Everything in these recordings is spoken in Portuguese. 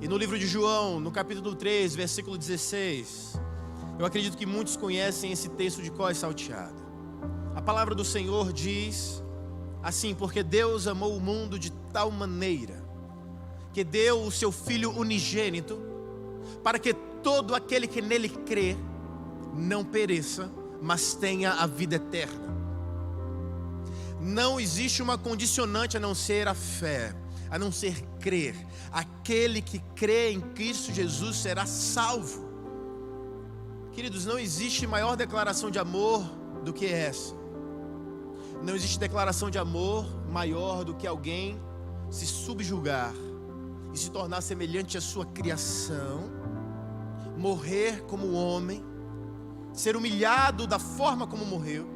E no livro de João, no capítulo 3, versículo 16, eu acredito que muitos conhecem esse texto de cor salteado. A palavra do Senhor diz assim: porque Deus amou o mundo de tal maneira, que deu o seu Filho unigênito, para que todo aquele que nele crê, não pereça, mas tenha a vida eterna. Não existe uma condicionante a não ser a fé, a não ser crer. Aquele que crê em Cristo Jesus será salvo. Queridos, não existe maior declaração de amor do que essa. Não existe declaração de amor maior do que alguém se subjugar e se tornar semelhante à sua criação, morrer como homem, ser humilhado da forma como morreu,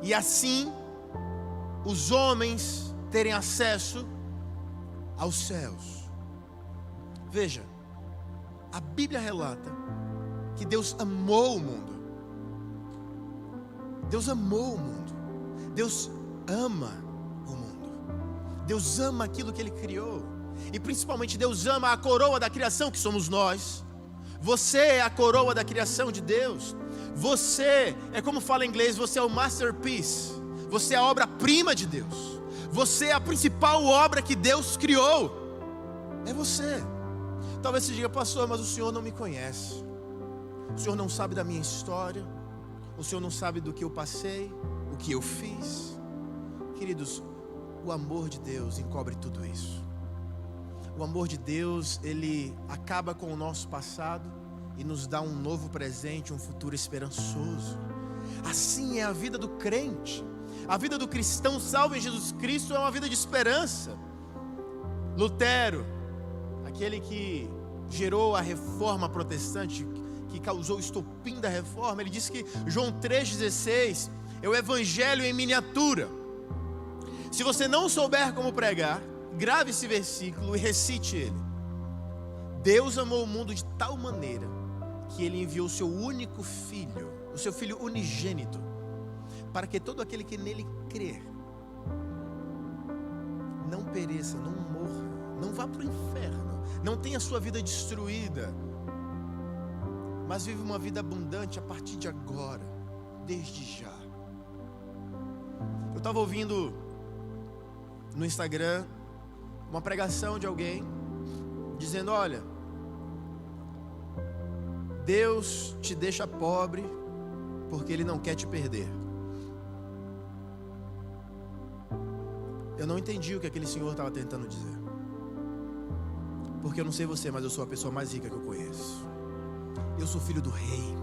e assim os homens terem acesso aos céus. Veja, a Bíblia relata que Deus amou o mundo. Deus amou o mundo. Deus ama o mundo. Deus ama aquilo que Ele criou. E principalmente Deus ama a coroa da criação, que somos nós. Você é a coroa da criação de Deus. Você é, como fala em inglês, você é o masterpiece. Você é a obra-prima de Deus. Você é a principal obra que Deus criou. É você. Talvez você diga: pastor, mas o senhor não me conhece. O senhor não sabe da minha história. O senhor não sabe do que eu passei, o que eu fiz. Queridos, o amor de Deus encobre tudo isso. O amor de Deus, Ele acaba com o nosso passado e nos dá um novo presente, um futuro esperançoso. Assim é a vida do crente. A vida do cristão salvo em Jesus Cristo é uma vida de esperança. Lutero, aquele que gerou a reforma protestante, que causou o estopim da reforma, ele disse que João 3,16 é o evangelho em miniatura. Se você não souber como pregar, grave esse versículo e recite ele. Deus amou o mundo de tal maneira que Ele enviou o seu único filho, o seu filho unigênito, para que todo aquele que nele crer não pereça, não morra, não vá para o inferno, não tenha sua vida destruída, mas vive uma vida abundante a partir de agora, desde já. Eu estava ouvindo no Instagram uma pregação de alguém dizendo: olha, Deus te deixa pobre porque Ele não quer te perder. Eu não entendi o que aquele senhor estava tentando dizer, porque eu não sei você, mas eu sou a pessoa mais rica que eu conheço. Eu sou filho do rei.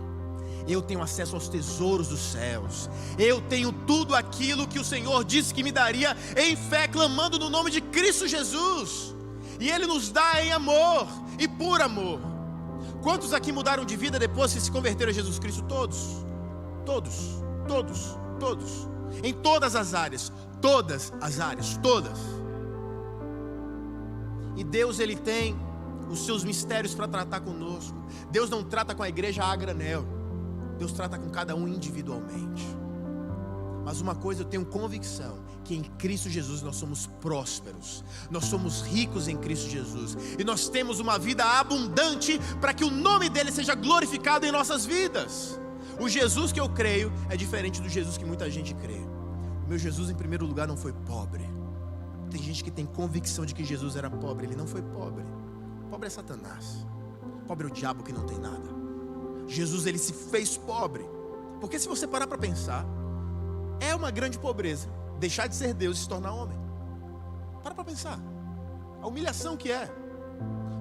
Eu tenho acesso aos tesouros dos céus. Eu tenho tudo aquilo que o Senhor disse que me daria, em fé, clamando no nome de Cristo Jesus. E Ele nos dá em amor e por amor. Quantos aqui mudaram de vida depois que se converteram a Jesus Cristo? Todos. Todos. Todos. Todos. Em todas as áreas. Todas as áreas. Todas. E Deus, Ele tem os seus mistérios para tratar conosco. Deus não trata com a igreja a granel. Deus trata com cada um individualmente. Mas uma coisa eu tenho convicção, que em Cristo Jesus nós somos prósperos. Nós somos ricos em Cristo Jesus. E nós temos uma vida abundante para que o nome dEle seja glorificado em nossas vidas. O Jesus que eu creio é diferente do Jesus que muita gente crê. O meu Jesus, em primeiro lugar, não foi pobre. Tem gente que tem convicção de que Jesus era pobre. Ele não foi pobre. Pobre é Satanás. Pobre é o diabo que não tem nada. Jesus, Ele se fez pobre. Porque se você parar para pensar, é uma grande pobreza deixar de ser Deus e se tornar homem. Para pensar a humilhação que é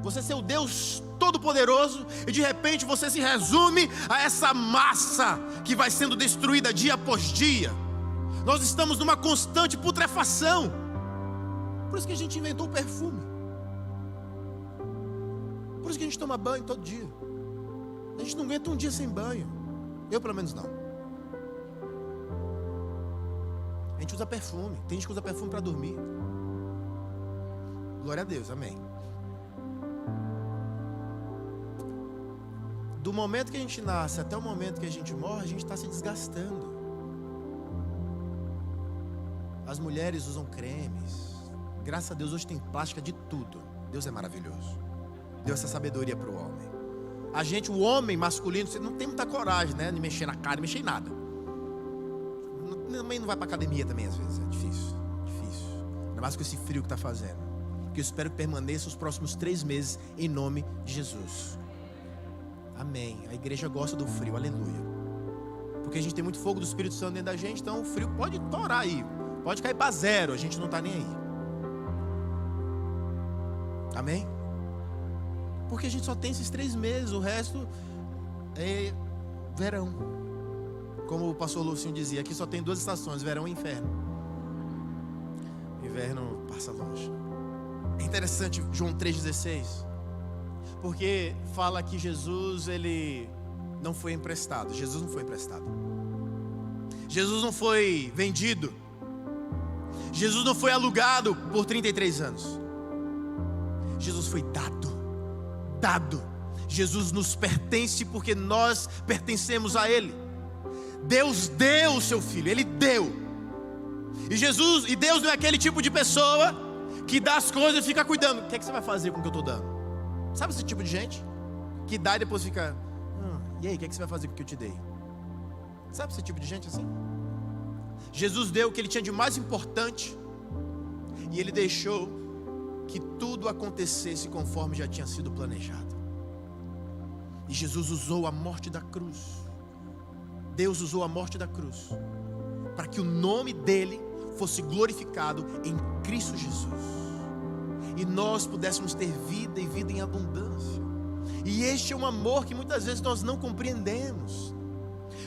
você ser o Deus Todo-Poderoso e de repente você se resume a essa massa que vai sendo destruída dia após dia. Nós estamos numa constante putrefação. Por isso que a gente inventou o perfume. Por isso que a gente toma banho todo dia. A gente não aguenta um dia sem banho. Eu pelo menos não. A gente usa perfume. Tem gente que usa perfume para dormir. Glória a Deus, amém. Do momento que a gente nasce até o momento que a gente morre, a gente está se desgastando. As mulheres usam cremes. Graças a Deus hoje tem plástica de tudo. Deus é maravilhoso. deu essa sabedoria para o homem. A gente, o homem masculino, você não tem muita coragem, né? De mexer na cara, mexer em nada. Também não vai para academia também às vezes, é difícil. Ainda mais com esse frio que está fazendo. Que eu espero que permaneça os próximos 3 meses, em nome de Jesus. Amém. A igreja gosta do frio, aleluia. Porque a gente tem muito fogo do Espírito Santo dentro da gente, então o frio pode torar aí, pode cair para 0, a gente não está nem aí. Amém? Porque a gente só tem esses 3 meses, o resto é verão. Como o pastor Lucinho dizia, aqui só tem 2 estações, verão e inverno. O inverno passa longe. É interessante João 3,16, porque fala que Jesus, ele não foi emprestado. Jesus não foi emprestado. Jesus não foi vendido. Jesus não foi alugado por 33 anos. Jesus foi dado. Jesus nos pertence porque nós pertencemos a Ele. Deus deu o seu Filho, Ele deu. E Deus não é aquele tipo de pessoa que dá as coisas e fica cuidando. O que é que você vai fazer com o que eu estou dando? Sabe esse tipo de gente? Que dá e depois fica, e aí, o que é que você vai fazer com o que eu te dei? Sabe esse tipo de gente assim? Jesus deu o que Ele tinha de mais importante, e Ele deixou que tudo acontecesse conforme já tinha sido planejado. E Jesus usou a morte da cruz. Deus usou a morte da cruz para que o nome dEle fosse glorificado em Cristo Jesus, e nós pudéssemos ter vida e vida em abundância. E este é um amor que muitas vezes nós não compreendemos.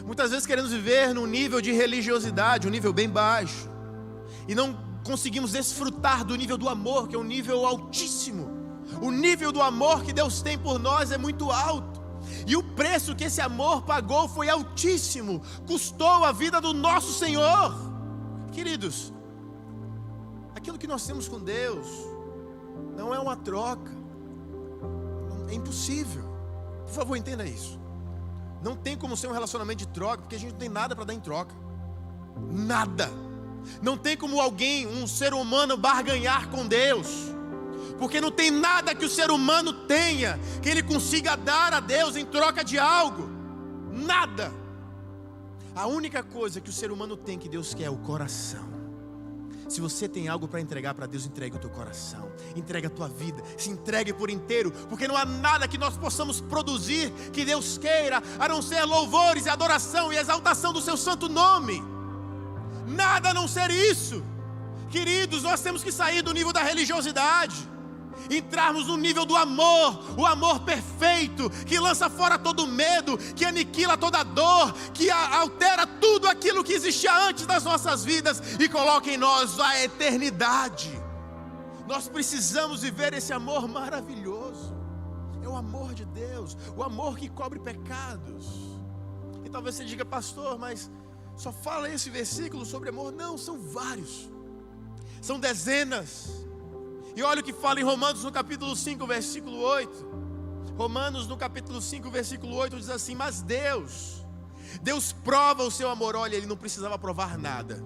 Muitas vezes queremos viver num nível de religiosidade, um nível bem baixo, e não conseguimos desfrutar do nível do amor, que é um nível altíssimo. O nível do amor que Deus tem por nós é muito alto, e o preço que esse amor pagou foi altíssimo, custou a vida do nosso Senhor. Queridos, aquilo que nós temos com Deus não é uma troca, é impossível. Por favor, entenda isso. Não tem como ser um relacionamento de troca, porque a gente não tem nada para dar em troca. Nada. Não tem como um ser humano barganhar com Deus, porque não tem nada que o ser humano tenha que ele consiga dar a Deus em troca de algo. Nada. A única coisa que o ser humano tem que Deus quer é o coração. Se você tem algo para entregar para Deus, entregue o teu coração, entregue a tua vida, se entregue por inteiro, porque não há nada que nós possamos produzir que Deus queira, a não ser louvores e adoração e exaltação do seu santo nome. Nada a não ser isso. Queridos, nós temos que sair do nível da religiosidade, entrarmos no nível do amor, o amor perfeito, que lança fora todo medo, que aniquila toda dor, que altera tudo aquilo que existia antes das nossas vidas e coloca em nós a eternidade. Nós precisamos viver esse amor maravilhoso. É o amor de Deus, o amor que cobre pecados. E talvez você diga, pastor, mas só fala esse versículo sobre amor. Não, são vários, são dezenas. E olha o que fala em Romanos no capítulo 5, versículo 8. Romanos no capítulo 5, versículo 8 diz assim: mas Deus prova o seu amor. Olha, Ele não precisava provar nada.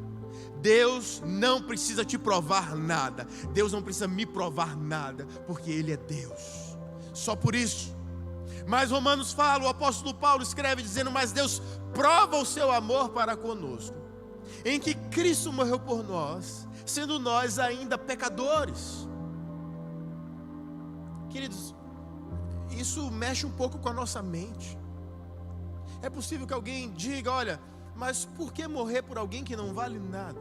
Deus não precisa te provar nada. Deus não precisa me provar nada, porque Ele é Deus. Só por isso. Mas Romanos fala, o apóstolo Paulo escreve dizendo: mas Deus prova o seu amor para conosco, em que Cristo morreu por nós, sendo nós ainda pecadores. Queridos, isso mexe um pouco com a nossa mente. É possível que alguém diga, olha, mas por que morrer por alguém que não vale nada?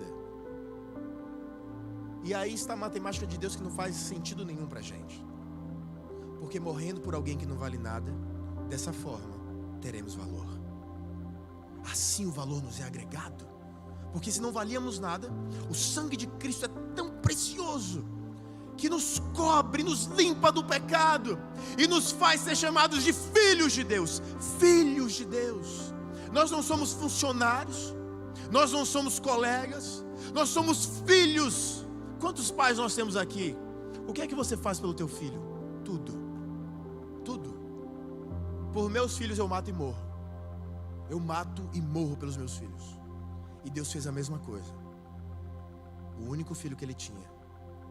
E aí está a matemática de Deus que não faz sentido nenhum para a gente. Porque morrendo por alguém que não vale nada, dessa forma teremos valor. Assim o valor nos é agregado. Porque se não valíamos nada, o sangue de Cristo é tão precioso que nos cobre, nos limpa do pecado e nos faz ser chamados de filhos de Deus. Filhos de Deus. Nós não somos funcionários, nós não somos colegas, nós somos filhos. Quantos pais nós temos aqui? O que é que você faz pelo teu filho? Tudo. Tudo. Por meus filhos eu mato e morro. Eu mato e morro pelos meus filhos. E Deus fez a mesma coisa. O único filho que Ele tinha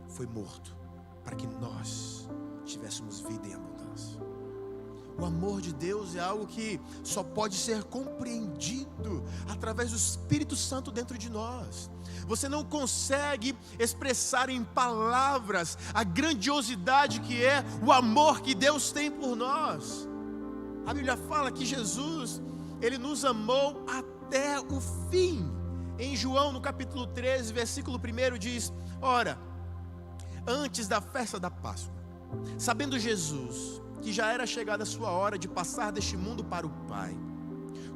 foi morto, para que nós tivéssemos vida em abundância. O amor de Deus é algo que só pode ser compreendido através do Espírito Santo dentro de nós. Você não consegue expressar em palavras a grandiosidade que é o amor que Deus tem por nós. A Bíblia fala que Jesus, Ele nos amou até o fim. Em João, no capítulo 13, versículo 1 diz: ora, antes da festa da Páscoa, sabendo Jesus que já era chegada a sua hora de passar deste mundo para o Pai,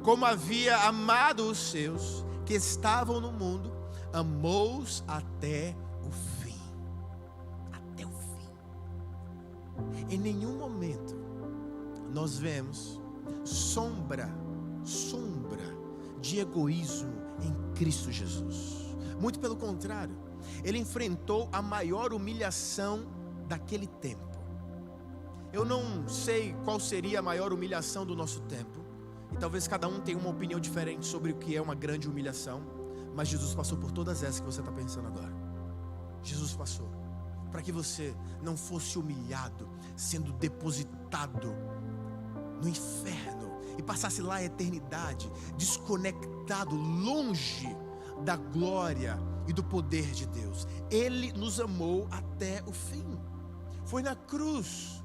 como havia amado os seus que estavam no mundo, amou-os até o fim. Até o fim. Em nenhum momento nós vemos sombra de egoísmo em Cristo Jesus. Muito pelo contrário, Ele enfrentou a maior humilhação daquele tempo. Eu não sei qual seria a maior humilhação do nosso tempo, e talvez cada um tenha uma opinião diferente sobre o que é uma grande humilhação, mas Jesus passou por todas essas que você está pensando agora. Jesus passou, para que você não fosse humilhado, sendo depositado no inferno, e passasse lá a eternidade, desconectado, longe da glória e do poder de Deus. Ele nos amou até o fim. Foi na cruz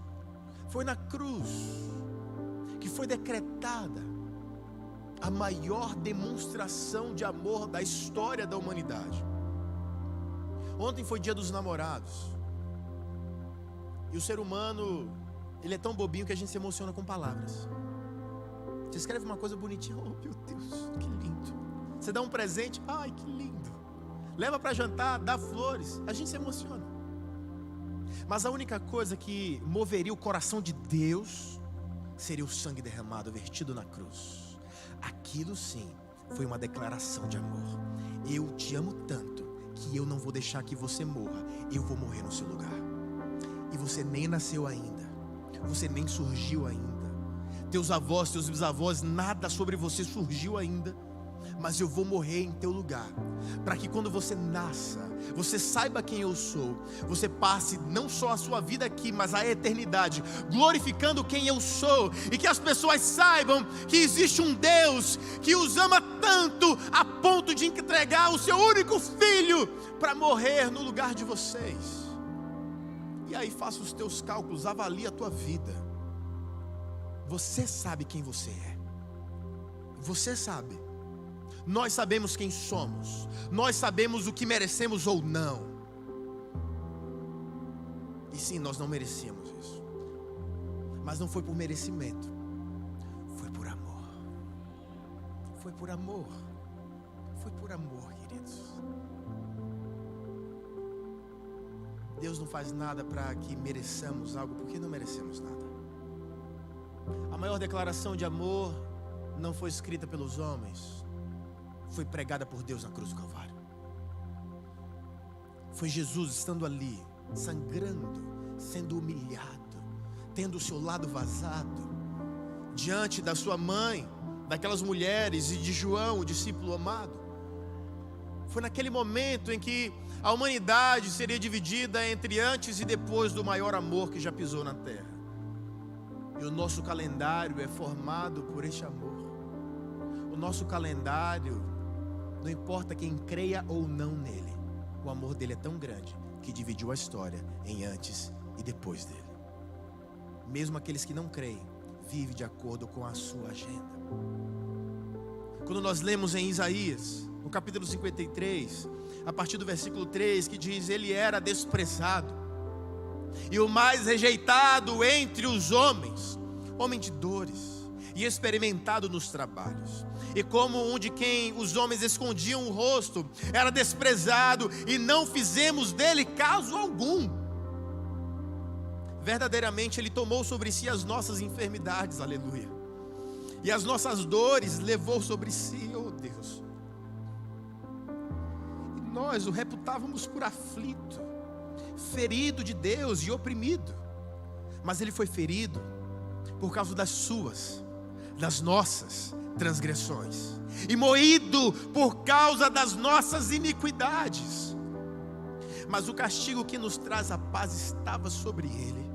que foi decretada a maior demonstração de amor da história da humanidade. Ontem foi dia dos namorados, e o ser humano, ele é tão bobinho que a gente se emociona com palavras. Você escreve uma coisa bonitinha, oh meu Deus, que lindo. Você dá um presente, ai que lindo. Leva para jantar, dá flores, a gente se emociona. Mas a única coisa que moveria o coração de Deus seria o sangue derramado, vertido na cruz. Aquilo sim foi uma declaração de amor. Eu te amo tanto que eu não vou deixar que você morra, eu vou morrer no seu lugar. E você nem nasceu ainda, você nem surgiu ainda, teus avós, teus bisavós, nada sobre você surgiu ainda, mas eu vou morrer em teu lugar, para que quando você nasça, você saiba quem eu sou, você passe não só a sua vida aqui, mas a eternidade, glorificando quem eu sou, e que as pessoas saibam que existe um Deus que os ama tanto, a ponto de entregar o seu único filho, para morrer no lugar de vocês. E aí faça os teus cálculos, avalie a tua vida. Você sabe quem você é, você sabe. Nós sabemos quem somos, nós sabemos o que merecemos ou não. E sim, nós não merecíamos isso, mas não foi por merecimento, foi por amor. Foi por amor, foi por amor, queridos. Deus não faz nada para que mereçamos algo, porque não merecemos nada. A maior declaração de amor não foi escrita pelos homens, foi pregada por Deus na cruz do Calvário. Foi Jesus estando ali, sangrando, sendo humilhado, tendo o seu lado vazado, diante da sua mãe, daquelas mulheres e de João, o discípulo amado. Foi naquele momento em que a humanidade seria dividida entre antes e depois do maior amor que já pisou na terra. E o nosso calendário é formado por este amor. O nosso calendário, não importa quem creia ou não nele, o amor dele é tão grande que dividiu a história em antes e depois dele. Mesmo aqueles que não creem, vivem de acordo com a sua agenda. Quando nós lemos em Isaías, no capítulo 53, a partir do versículo 3, que diz: ele era desprezado e o mais rejeitado entre os homens, homem de dores e experimentado nos trabalhos, e como um de quem os homens escondiam o rosto, era desprezado e não fizemos dele caso algum. Verdadeiramente ele tomou sobre si as nossas enfermidades, aleluia, e as nossas dores levou sobre si, oh Deus. E nós o reputávamos por aflito, ferido de Deus e oprimido, mas ele foi ferido por causa das nossas transgressões, e moído por causa das nossas iniquidades. Mas o castigo que nos traz a paz estava sobre ele.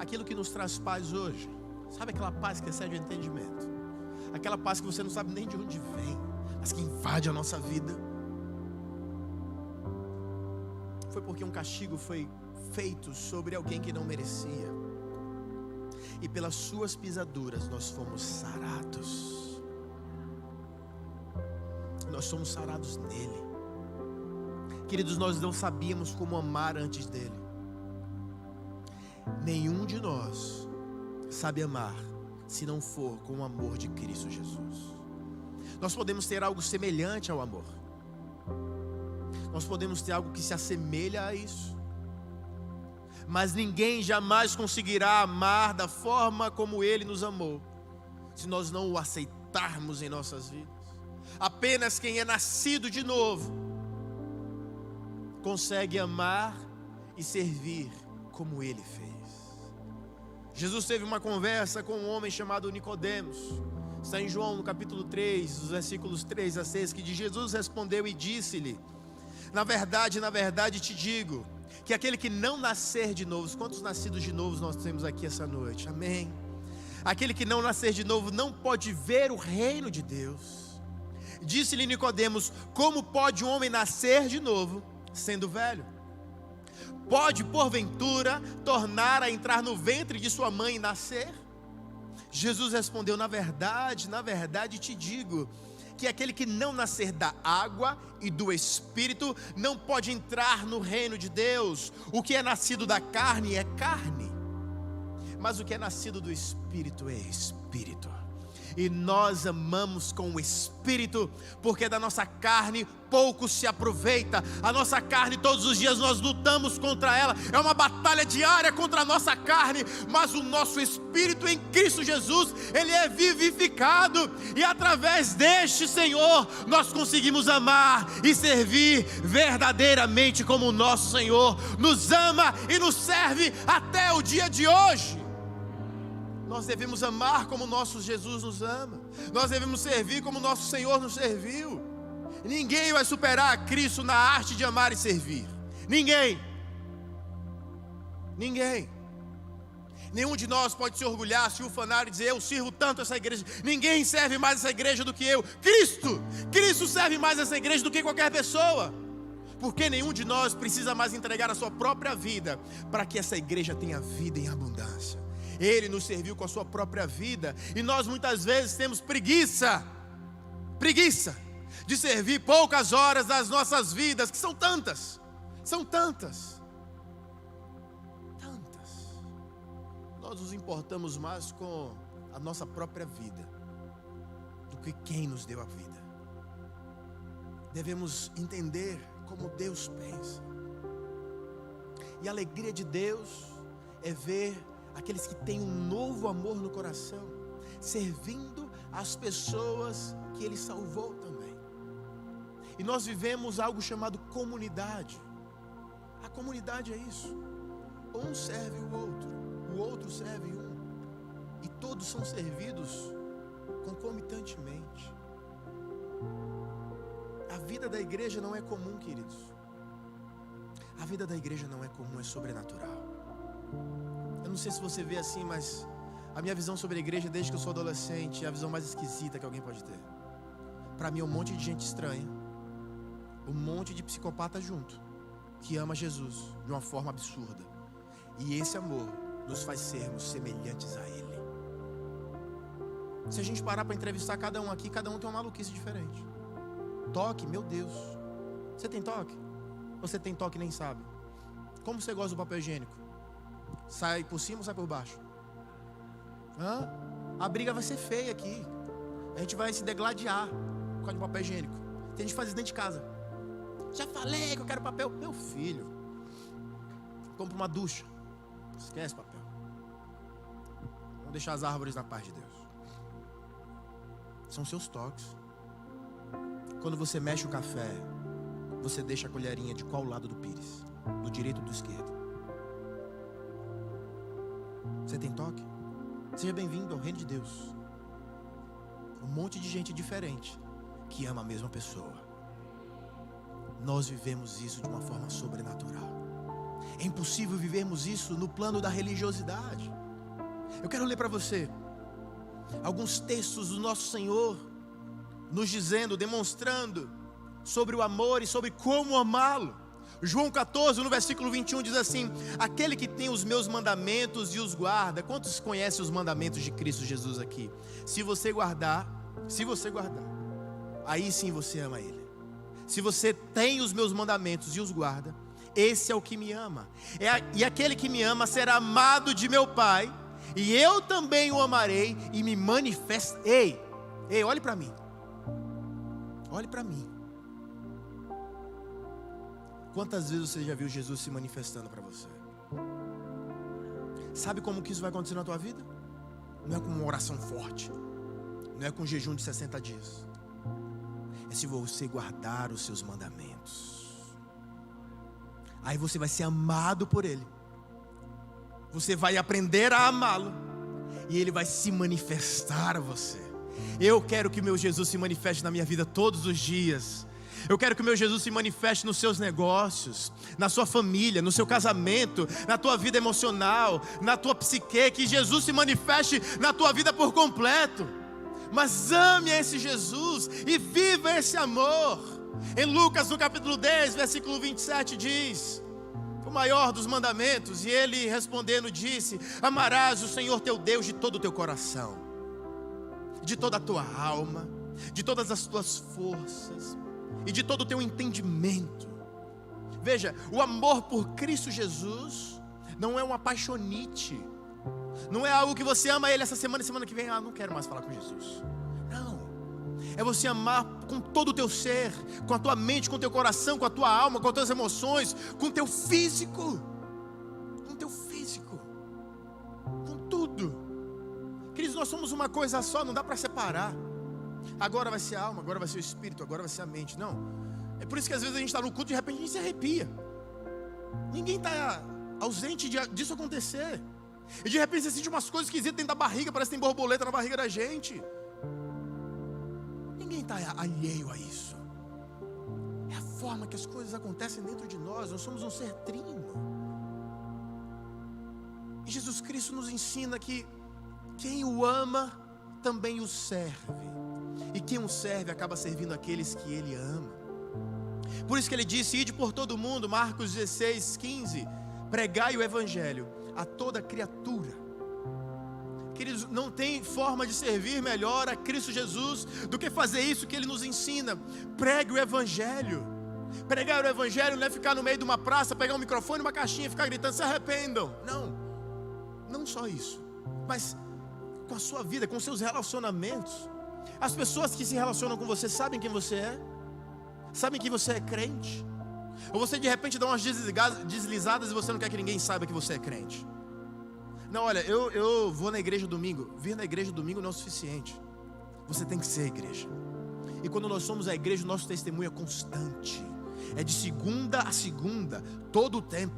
aquilo que nos traz paz hoje. Sabe aquela paz que excede o entendimento? Aquela paz que você não sabe nem de onde vem, mas que invade a nossa vida. Foi porque um castigo foi feito sobre alguém que não merecia. E pelas suas pisaduras nós fomos sarados. Nós somos sarados nele. Queridos, nós não sabíamos como amar antes dele. Nenhum de nós sabe amar se não for com o amor de Cristo Jesus. Nós podemos ter algo semelhante ao amor. Nós podemos ter algo que se assemelha a isso. Mas ninguém jamais conseguirá amar da forma como Ele nos amou, se nós não o aceitarmos em nossas vidas. Apenas quem é nascido de novo consegue amar e servir como Ele fez. Jesus teve uma conversa com um homem chamado Nicodemos. Está em João no capítulo 3, os versículos 3 a 6, que Jesus respondeu e disse-lhe: na verdade te digo, que aquele que não nascer de novo... Quantos nascidos de novo nós temos aqui essa noite? Amém. Aquele que não nascer de novo não pode ver o reino de Deus. Disse-lhe Nicodemos: como pode um homem nascer de novo, sendo velho? Pode, porventura, tornar a entrar no ventre de sua mãe e nascer? Jesus respondeu: na verdade te digo, que aquele que não nascer da água e do Espírito não pode entrar no reino de Deus. O que é nascido da carne é carne, mas o que é nascido do Espírito é Espírito. E nós amamos com o Espírito, porque da nossa carne pouco se aproveita. A nossa carne, todos os dias nós lutamos contra ela. É uma batalha diária contra a nossa carne. Mas o nosso Espírito em Cristo Jesus, ele é vivificado. E através deste Senhor, nós conseguimos amar e servir verdadeiramente como o nosso Senhor nos ama e nos serve até o dia de hoje. Nós devemos amar como nosso Jesus nos ama. Nós devemos servir como nosso Senhor nos serviu. Ninguém vai superar a Cristo na arte de amar e servir. Ninguém. Nenhum de nós pode se orgulhar, se ufanar e dizer: eu sirvo tanto essa igreja. Ninguém serve mais essa igreja do que eu. Cristo serve mais essa igreja do que qualquer pessoa. Porque nenhum de nós precisa mais entregar a sua própria vida para que essa igreja tenha vida em abundância. Ele nos serviu com a sua própria vida. E nós muitas vezes temos preguiça de servir poucas horas das nossas vidas, que são tantas. Nós nos importamos mais com a nossa própria vida do que quem nos deu a vida. Devemos entender como Deus pensa. E a alegria de Deus é ver aqueles que têm um novo amor no coração, servindo as pessoas que Ele salvou também. E nós vivemos algo chamado comunidade. A comunidade é isso. Um serve o outro serve um. E todos são servidos concomitantemente. A vida da igreja não é comum, queridos. A vida da igreja não é comum, é sobrenatural. Eu não sei se você vê assim, mas a minha visão sobre a igreja desde que eu sou adolescente é a visão mais esquisita que alguém pode ter. Para mim é um monte de gente estranha, um monte de psicopata junto, que ama Jesus de uma forma absurda. E esse amor nos faz sermos semelhantes a Ele. Se a gente parar para entrevistar cada um aqui, cada um tem uma maluquice diferente. Toque, meu Deus. Você tem toque? Você tem toque e nem sabe. Como você gosta do papel higiênico? Sai por cima ou sai por baixo? A briga vai ser feia aqui. A gente vai se degladiar por causa de papel higiênico. Tem gente que faz isso dentro de casa. Já falei que eu quero papel. Meu filho, compra uma ducha. Esquece papel. Vamos deixar as árvores na paz de Deus. São seus toques. Quando você mexe o café, você deixa a colherinha de qual lado do pires? Do direito ou do esquerdo? Você tem toque? Seja bem-vindo ao reino de Deus. Um monte de gente diferente que ama a mesma pessoa. Nós vivemos isso de uma forma sobrenatural. É impossível vivermos isso no plano da religiosidade. Eu quero ler para você alguns textos do nosso Senhor, nos dizendo, demonstrando sobre o amor e sobre como amá-lo. João 14, no versículo 21 diz assim: aquele que tem os meus mandamentos e os guarda. Quantos conhecem os mandamentos de Cristo Jesus aqui? Se você guardar, aí sim você ama Ele. Se você tem os meus mandamentos e os guarda, esse é o que me ama. E aquele que me ama será amado de meu Pai, e eu também o amarei e me manifesta. Ei, olhe para mim. Olhe para mim. Quantas vezes você já viu Jesus se manifestando para você? Sabe como que isso vai acontecer na tua vida? Não é com uma oração forte, não é com um jejum de 60 dias. É se você guardar os seus mandamentos. Aí você vai ser amado por Ele. Você vai aprender a amá-lo, e Ele vai se manifestar a você. Eu quero que meu Jesus se manifeste na minha vida todos os dias. Eu quero que o meu Jesus se manifeste nos seus negócios, na sua família, no seu casamento, na tua vida emocional, na tua psique. Que Jesus se manifeste na tua vida por completo. Mas ame esse Jesus e viva esse amor. Em Lucas, no capítulo 10, versículo 27 diz: o maior dos mandamentos, e ele respondendo disse: amarás o Senhor teu Deus de todo o teu coração, de toda a tua alma, de todas as tuas forças e de todo o teu entendimento. Veja, o amor por Cristo Jesus não é uma apaixonite, não é algo que você ama Ele essa semana e semana que vem, não quero mais falar com Jesus. Não, é você amar com todo o teu ser, com a tua mente, com o teu coração, com a tua alma, com as tuas emoções, com o teu físico, com tudo. Queridos, nós somos uma coisa só, não dá para separar. Agora vai ser a alma, agora vai ser o espírito, agora vai ser a mente. Não, é por isso que às vezes a gente está no culto e de repente a gente se arrepia. Ninguém está ausente disso acontecer. E de repente você sente umas coisas esquisitas dentro da barriga, parece que tem borboleta na barriga da gente. Ninguém está alheio a isso. É a forma que as coisas acontecem dentro de nós. Nós somos um ser trino. E Jesus Cristo nos ensina que quem o ama também o serve. E quem o serve acaba servindo aqueles que Ele ama. Por isso que Ele disse: ide por todo mundo, Marcos 16, 15, pregai o Evangelho a toda criatura. Queridos, não tem forma de servir melhor a Cristo Jesus do que fazer isso que Ele nos ensina. Pregue o Evangelho. Pregar o Evangelho não é ficar no meio de uma praça, pegar um microfone, uma caixinha e ficar gritando: se arrependam. Não só isso, mas com a sua vida, com os seus relacionamentos. As pessoas que se relacionam com você sabem quem você é? Sabem que você é crente? Ou você de repente dá umas deslizadas e você não quer que ninguém saiba que você é crente? Não, olha, eu vou na igreja domingo. Vir na igreja domingo não é o suficiente. Você tem que ser a igreja. E quando nós somos a igreja, o nosso testemunho é constante. É de segunda a segunda, todo o tempo.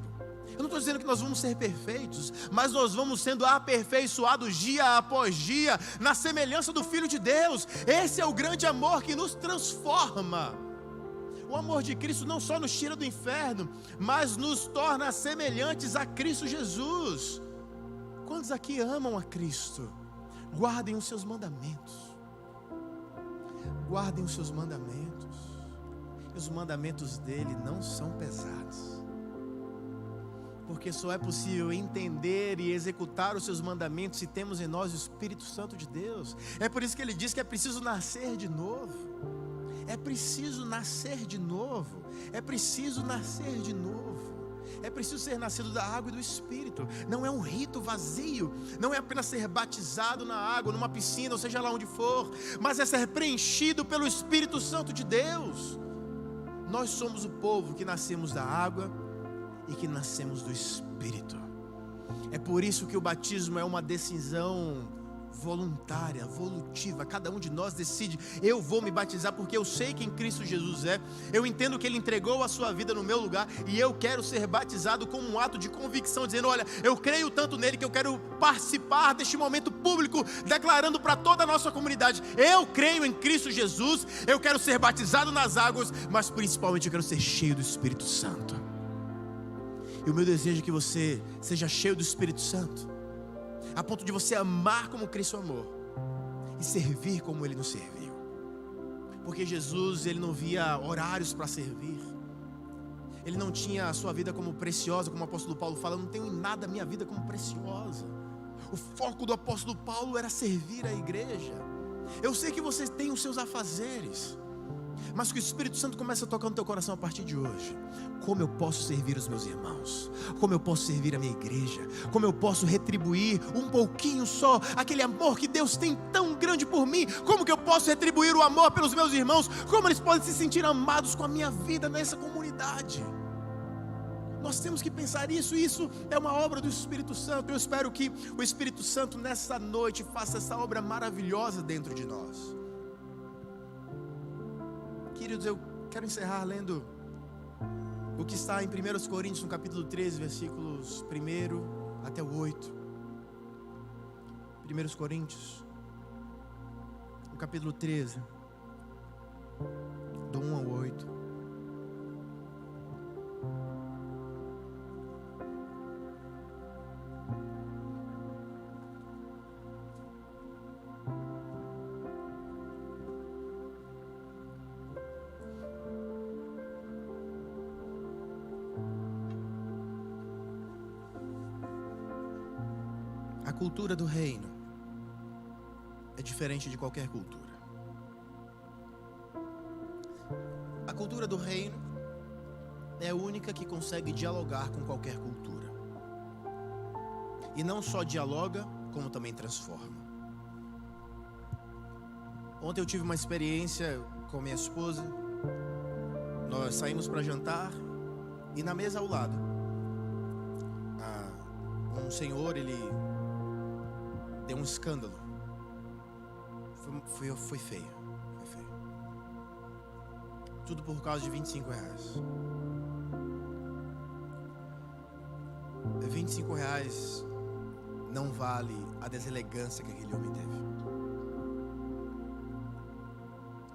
Eu não estou dizendo que nós vamos ser perfeitos, mas nós vamos sendo aperfeiçoados dia após dia, na semelhança do Filho de Deus. Esse é o grande amor que nos transforma. O amor de Cristo não só nos tira do inferno, mas nos torna semelhantes a Cristo Jesus. Quantos aqui amam a Cristo? Guardem os seus mandamentos. Guardem os seus mandamentos. E os mandamentos dele não são pesados. Porque só é possível entender e executar os seus mandamentos se temos em nós o Espírito Santo de Deus. É por isso que ele diz que é preciso nascer de novo. É preciso nascer de novo. É preciso nascer de novo. É preciso ser nascido da água e do Espírito. Não é um rito vazio. Não é apenas ser batizado na água, numa piscina, ou seja lá onde for. Mas é ser preenchido pelo Espírito Santo de Deus. Nós somos o povo que nascemos da água e que nascemos do Espírito. É por isso que o batismo é uma decisão voluntária, volutiva. Cada um de nós decide: eu vou me batizar porque eu sei quem Cristo Jesus é. Eu entendo que Ele entregou a sua vida no meu lugar e eu quero ser batizado como um ato de convicção, dizendo: olha, eu creio tanto nele que eu quero participar deste momento público, declarando para toda a nossa comunidade: eu creio em Cristo Jesus, eu quero ser batizado nas águas, mas principalmente eu quero ser cheio do Espírito Santo. E o meu desejo é que você seja cheio do Espírito Santo. a ponto de você amar como Cristo amou e servir como Ele nos serviu. Porque Jesus, Ele não via horários para servir. Ele não tinha a sua vida como preciosa, como o apóstolo Paulo fala, eu não tenho em nada a minha vida como preciosa. O foco do apóstolo Paulo era servir a igreja. Eu sei que você tem os seus afazeres, mas que o Espírito Santo começa a tocar no teu coração a partir de hoje. Como eu posso servir os meus irmãos? Como eu posso servir a minha igreja? Como eu posso retribuir um pouquinho só aquele amor que Deus tem tão grande por mim? Como que eu posso retribuir o amor pelos meus irmãos? Como eles podem se sentir amados com a minha vida nessa comunidade? Nós temos que pensar isso, e isso é uma obra do Espírito Santo. Eu espero que o Espírito Santo nessa noite faça essa obra maravilhosa dentro de nós. Queridos, eu quero encerrar lendo o que está em 1 Coríntios, no capítulo 13, versículos 1 até o 8. 1 Coríntios, no capítulo 13, do 1 ao 8. A cultura do reino é diferente de qualquer cultura. A cultura do reino é a única que consegue dialogar com qualquer cultura. E não só dialoga, como também transforma. Ontem eu tive uma experiência com minha esposa. Nós saímos para jantar e na mesa ao lado, um senhor, ele deu um escândalo. Foi feio. Tudo por causa de R$25. R$25 não vale a deselegância que aquele homem teve.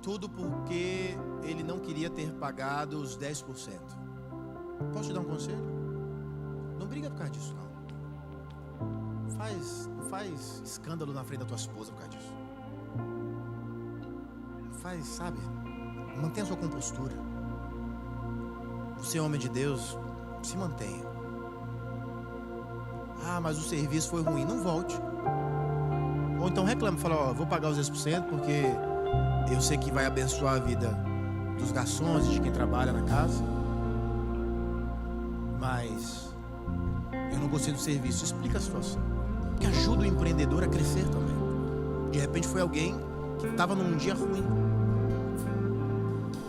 Tudo porque ele não queria ter pagado os 10%. Posso te dar um conselho? Não briga por causa disso, não. Não faz escândalo na frente da tua esposa por causa disso. Sabe? Mantenha a sua compostura. Você é homem de Deus, se mantenha. Mas o serviço foi ruim, não volte. Ou então reclame, fala, vou pagar os 10% porque eu sei que vai abençoar a vida dos garçons e de quem trabalha na casa, mas eu não gostei do serviço. Explica a situação, que ajuda o empreendedor a crescer também. De repente foi alguém que estava num dia ruim,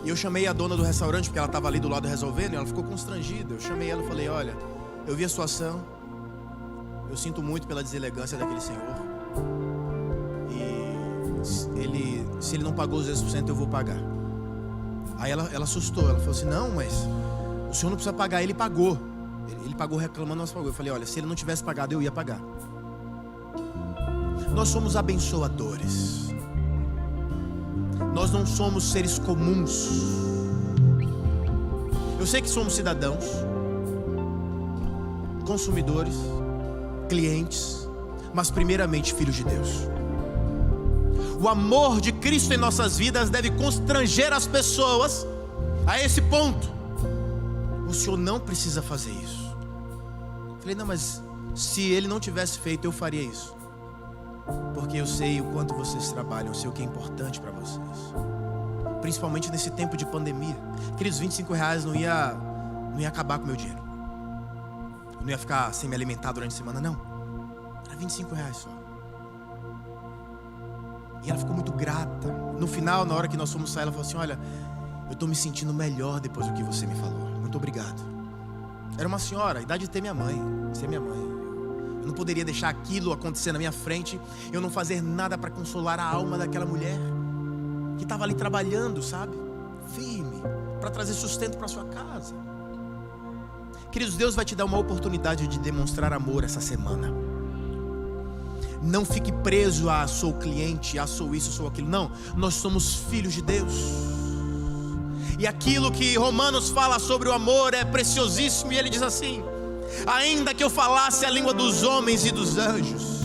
e eu chamei a dona do restaurante, porque ela estava ali do lado resolvendo, e ela ficou constrangida. Eu chamei ela e falei, olha, eu vi a situação, eu sinto muito pela deselegância daquele senhor, e se ele não pagou os 10%, eu vou pagar. Aí ela assustou, ela falou assim, não, mas o senhor não precisa pagar. Ele pagou, ele pagou reclamando, mas pagou. Eu falei, olha, se ele não tivesse pagado, eu ia pagar. Nós somos abençoadores. Nós não somos seres comuns. Eu sei que somos cidadãos, consumidores, clientes, mas primeiramente filhos de Deus. O amor de Cristo em nossas vidas deve constranger as pessoas a esse ponto. O senhor não precisa fazer isso. Falei, não, mas se ele não tivesse feito, eu faria isso. Porque eu sei o quanto vocês trabalham, eu sei o que é importante para vocês. Principalmente nesse tempo de pandemia. Queridos, R$25 não ia acabar com o meu dinheiro. Eu não ia ficar sem me alimentar durante a semana, não. Era R$25 só. E ela ficou muito grata. No final, na hora que nós fomos sair, ela falou assim, olha, eu estou me sentindo melhor depois do que você me falou. Muito obrigado. Era uma senhora, a idade de ter minha mãe. Ser minha mãe. Eu não poderia deixar aquilo acontecer na minha frente, eu não fazer nada para consolar a alma daquela mulher que estava ali trabalhando, sabe? Firme, para trazer sustento para sua casa. Queridos, Deus vai te dar uma oportunidade de demonstrar amor essa semana. Não fique preso a sou cliente, a sou isso, sou aquilo. Não, nós somos filhos de Deus. E aquilo que Romanos fala sobre o amor é preciosíssimo. E ele diz assim, ainda que eu falasse a língua dos homens e dos anjos,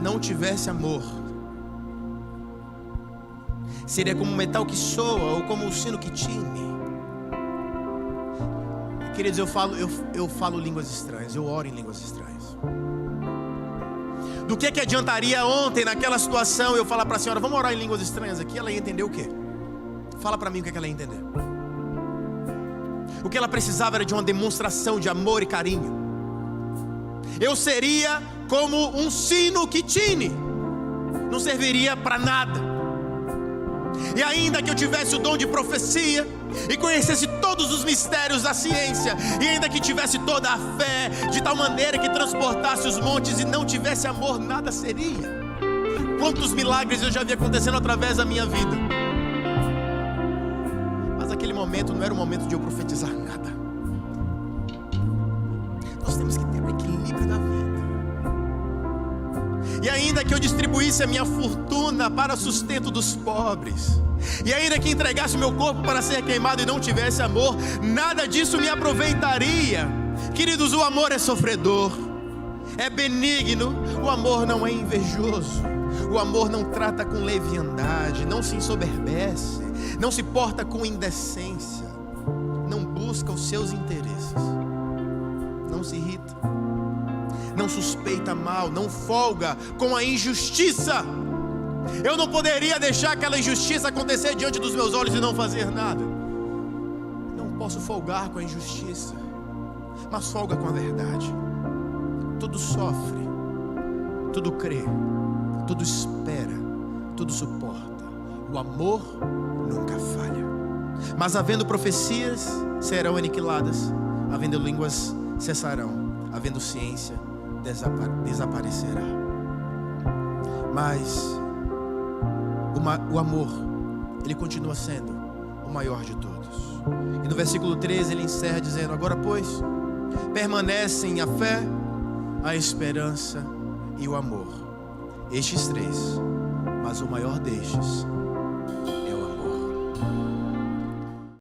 não tivesse amor, seria como um metal que soa ou como um sino que tine. Queridos, eu falo línguas estranhas, eu oro em línguas estranhas. Do que adiantaria ontem, naquela situação, eu falar para a senhora, vamos orar em línguas estranhas aqui? Ela ia entender o quê? Fala para mim o que ela ia entender. O que ela precisava era de uma demonstração de amor e carinho. Eu seria como um sino que tine, não serviria para nada. E ainda que eu tivesse o dom de profecia e conhecesse todos os mistérios da ciência, e ainda que tivesse toda a fé, de tal maneira que transportasse os montes, e não tivesse amor, nada seria. Quantos milagres eu já vi acontecendo através da minha vida, mas aquele momento não era o momento de eu profetizar nada. Nós temos que ter o equilíbrio da vida. E ainda que eu distribuísse a minha fortuna para sustento dos pobres, e ainda que entregasse o meu corpo para ser queimado e não tivesse amor, nada disso me aproveitaria. Queridos, o amor é sofredor, é benigno, o amor não é invejoso, o amor não trata com leviandade, não se ensoberbece, não se porta com indecência, não busca os seus interesses, não se irrita, não suspeita mal, não folga com a injustiça. Eu não poderia deixar aquela injustiça acontecer diante dos meus olhos e não fazer nada. Não posso folgar com a injustiça, mas folga com a verdade. Tudo sofre, tudo crê, tudo espera, tudo suporta. O amor nunca falha. Mas havendo profecias, serão aniquiladas, havendo línguas, cessarão, havendo ciência, desaparecerá. Mas o amor, ele continua sendo o maior de todos. E no versículo 13 ele encerra dizendo: agora pois, permanecem a fé, a esperança e o amor, estes três, mas o maior destes